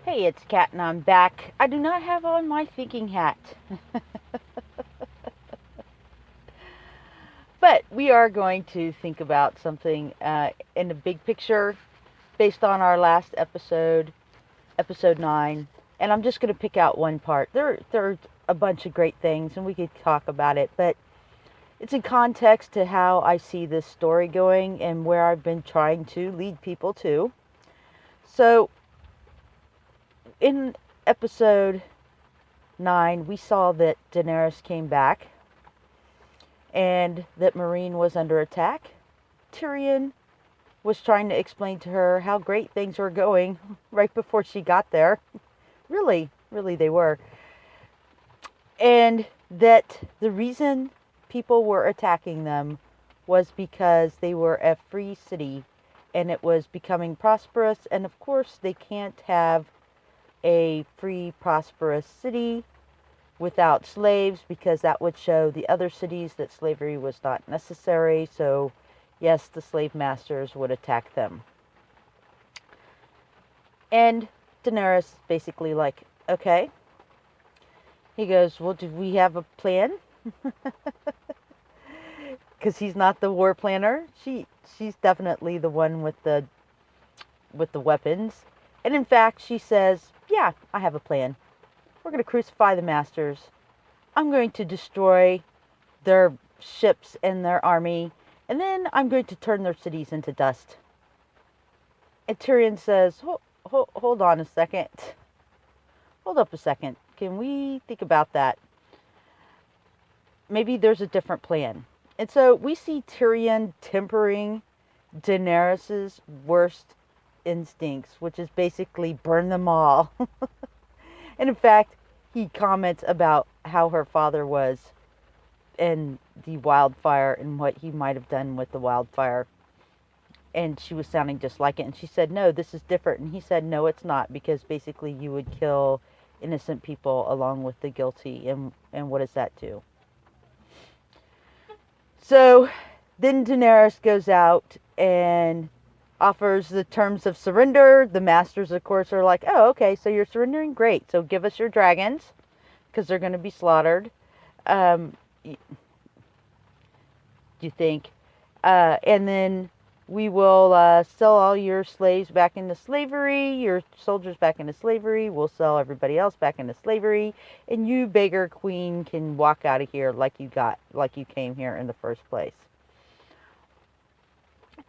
Hey, it's Kat and I'm back. I do not have on my thinking hat. But we are going to think about something in the big picture based on our last episode, episode 9. And I'm just going to pick out one part. There's a bunch of great things and we could talk about it, but it's in context to how I see this story going and where I've been trying to lead people to. So, in episode 9, we saw that Daenerys came back and that Mereen was under attack. Tyrion was trying to explain to her how great things were going right before she got there. Really, they were. And that the reason people were attacking them was because they were a free city and it was becoming prosperous. And of course, they can't have a free, prosperous city without slaves, because that would show the other cities that slavery was not necessary. So, yes, the slave masters would attack them. And Daenerys basically like, okay. He goes, well, do we have a plan? Because he's not the war planner. She's definitely the one with the weapons. And in fact, she says, yeah, I have a plan. We're going to crucify the masters. I'm going to destroy their ships and their army. And then I'm going to turn their cities into dust. And Tyrion says, hold on a second. Hold up a second. Can we think about that? Maybe there's a different plan. And so we see Tyrion tempering Daenerys' worst instincts, which is basically burn them all. And in fact, he comments about how her father was in the wildfire and what he might have done with the wildfire. And she was sounding just like it. And she said, no, this is different. And he said, no, it's not, because basically you would kill innocent people along with the guilty. And what does that do? So then Daenerys goes out and offers the terms of surrender. The masters, of course, are like, oh, okay, so you're surrendering? Great. So give us your dragons, because they're going to be slaughtered. You think. And then we will sell all your slaves back into slavery, your soldiers back into slavery. We'll sell everybody else back into slavery. And you, beggar queen, can walk out of here like you came here in the first place.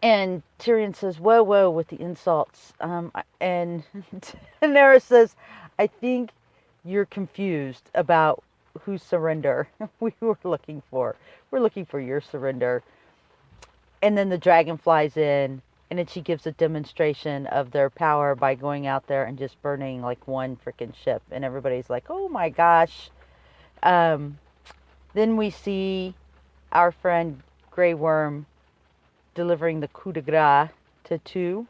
And Tyrion says, whoa, with the insults. And Daenerys says, I think you're confused about whose surrender we were looking for. We're looking for your surrender. And then the dragon flies in, and then she gives a demonstration of their power by going out there and just burning like one freaking ship. And everybody's like, oh my gosh. Then we see our friend Grey Worm delivering the coup de grace to 2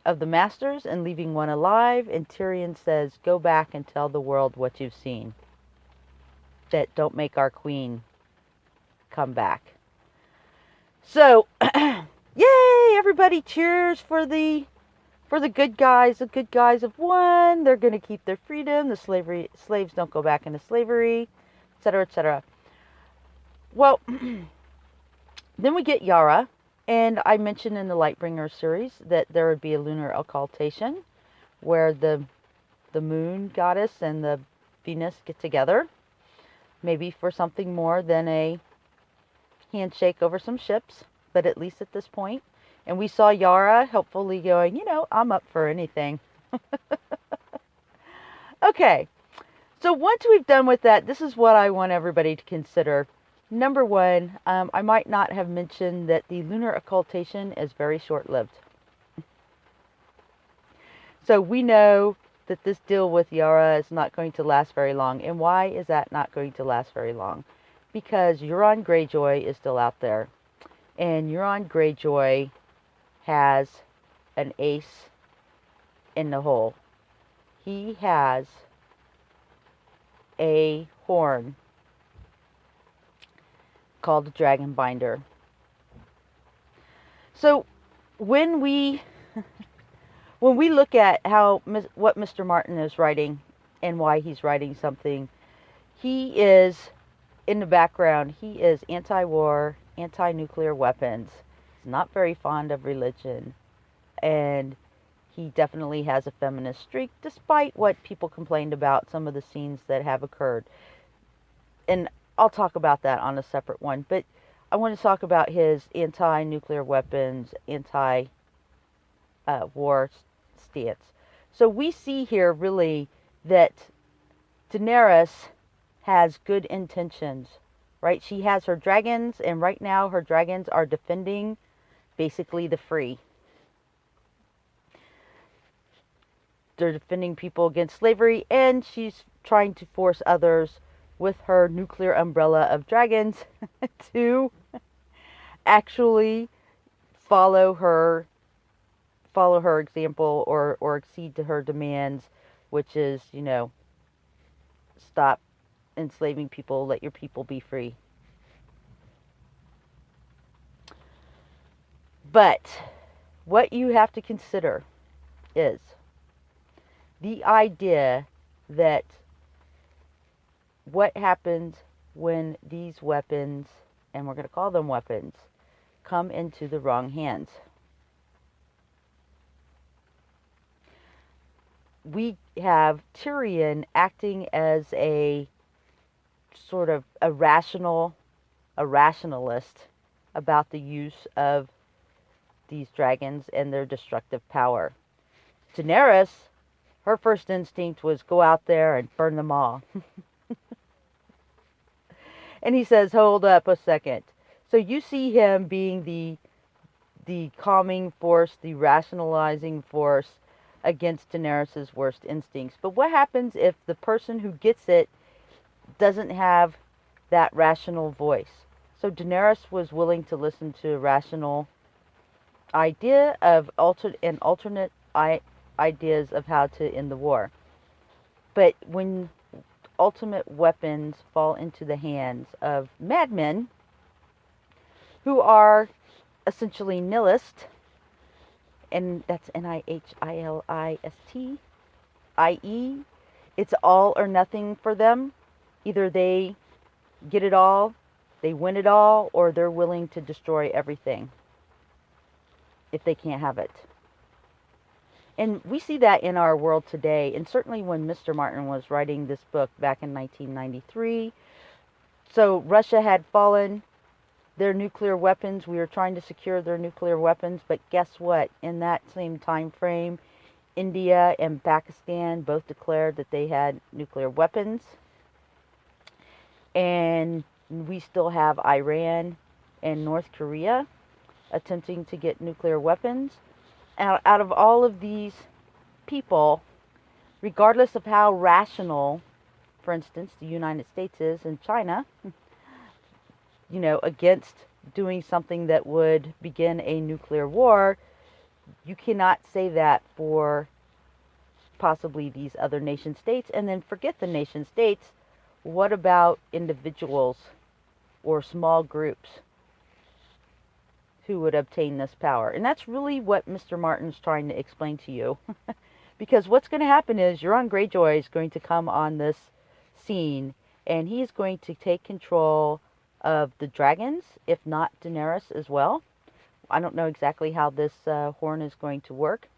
of the masters and leaving 1 alive. And Tyrion says, go back and tell the world what you've seen. That don't make our queen come back. So, yay, everybody cheers for the good guys. The good guys have won. They're going to keep their freedom. The slaves don't go back into slavery, etc., etc. Well, then we get Yara. And I mentioned in the Lightbringer series that there would be a lunar occultation where the moon goddess and the Venus get together. Maybe for something more than a handshake over some ships, but at least at this point. And we saw Yara helpfully going, I'm up for anything. Okay, so once we've done with that, this is what I want everybody to consider. Number 1, I might not have mentioned that the lunar occultation is very short-lived. So we know that this deal with Yara is not going to last very long. And why is that not going to last very long? Because Euron Greyjoy is still out there. And Euron Greyjoy has an ace in the hole. He has a horn called the Dragon Binder. So when we when we look at how what Mr. Martin is writing and why he's writing something, he is in the background. He is anti-war, anti-nuclear weapons. He's not very fond of religion, and he definitely has a feminist streak, despite what people complained about some of the scenes that have occurred. And I'll talk about that on a separate one. But I want to talk about his anti-nuclear weapons, anti-war stance. So we see here really that Daenerys has good intentions, right? She has her dragons, and right now her dragons are defending basically the free. They're defending people against slavery, and she's trying to force others with her nuclear umbrella of dragons to actually follow her example, or accede to her demands, which is, stop enslaving people, let your people be free. But what you have to consider is the idea that what happens when these weapons, and we're going to call them weapons, come into the wrong hands. We have Tyrion acting as a sort of a rationalist about the use of these dragons and their destructive power. Daenerys, her first instinct was go out there and burn them all. And he says, hold up a second. So you see him being the calming force, the rationalizing force against Daenerys' worst instincts. But what happens if the person who gets it doesn't have that rational voice? So Daenerys was willing to listen to a rational idea of alternate ideas of how to end the war. But when ultimate weapons fall into the hands of madmen who are essentially nihilist, and that's nihilist, i.e., it's all or nothing for them. Either they get it all, they win it all, or they're willing to destroy everything if they can't have it. And we see that in our world today, and certainly when Mr. Martin was writing this book back in 1993. So Russia had fallen, their nuclear weapons, we were trying to secure their nuclear weapons, but guess what? In that same time frame, India and Pakistan both declared that they had nuclear weapons. And we still have Iran and North Korea attempting to get nuclear weapons. Out of all of these people, regardless of how rational, for instance, the United States is in China, against doing something that would begin a nuclear war, you cannot say that for possibly these other nation states. And then forget the nation states. What about individuals or small groups who would obtain this power? And that's really what Mr. Martin's trying to explain to you. Because what's going to happen is Euron Greyjoy is going to come on this scene, and he's going to take control of the dragons, if not Daenerys as well. I don't know exactly how this horn is going to work.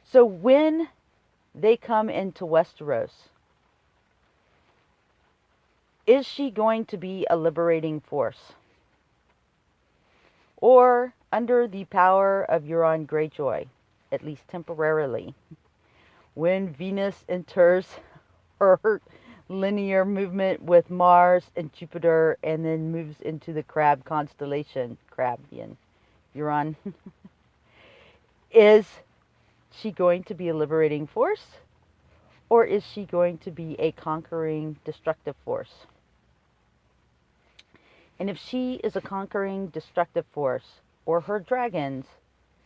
So when they come into Westeros, is she going to be a liberating force? Or under the power of Euron Greyjoy, at least temporarily, when Venus enters her linear movement with Mars and Jupiter and then moves into the Crab constellation, Crabian, Euron, is she going to be a liberating force, or is she going to be a conquering, destructive force? And if she is a conquering, destructive force, or her dragons,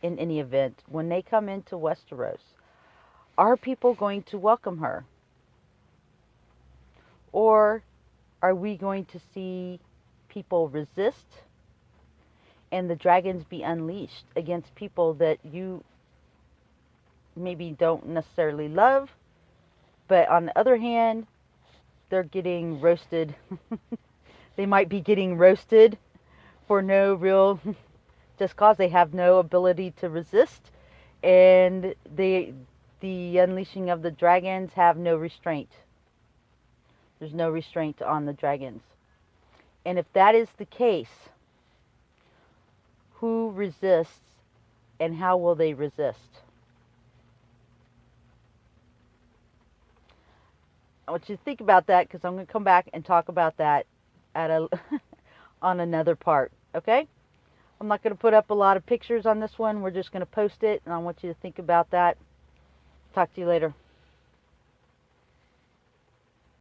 in any event, when they come into Westeros, are people going to welcome her? Or are we going to see people resist and the dragons be unleashed against people that you maybe don't necessarily love, but on the other hand, they're getting roasted. They might be getting roasted for no real just cause. They have no ability to resist, and the unleashing of the dragons have no restraint. There's no restraint on the dragons. And if that is the case, who resists and how will they resist? I want you to think about that, because I'm going to come back and talk about that at on another part, okay? I'm not going to put up a lot of pictures on this one. We're just going to post it, and I want you to think about that. Talk to you later.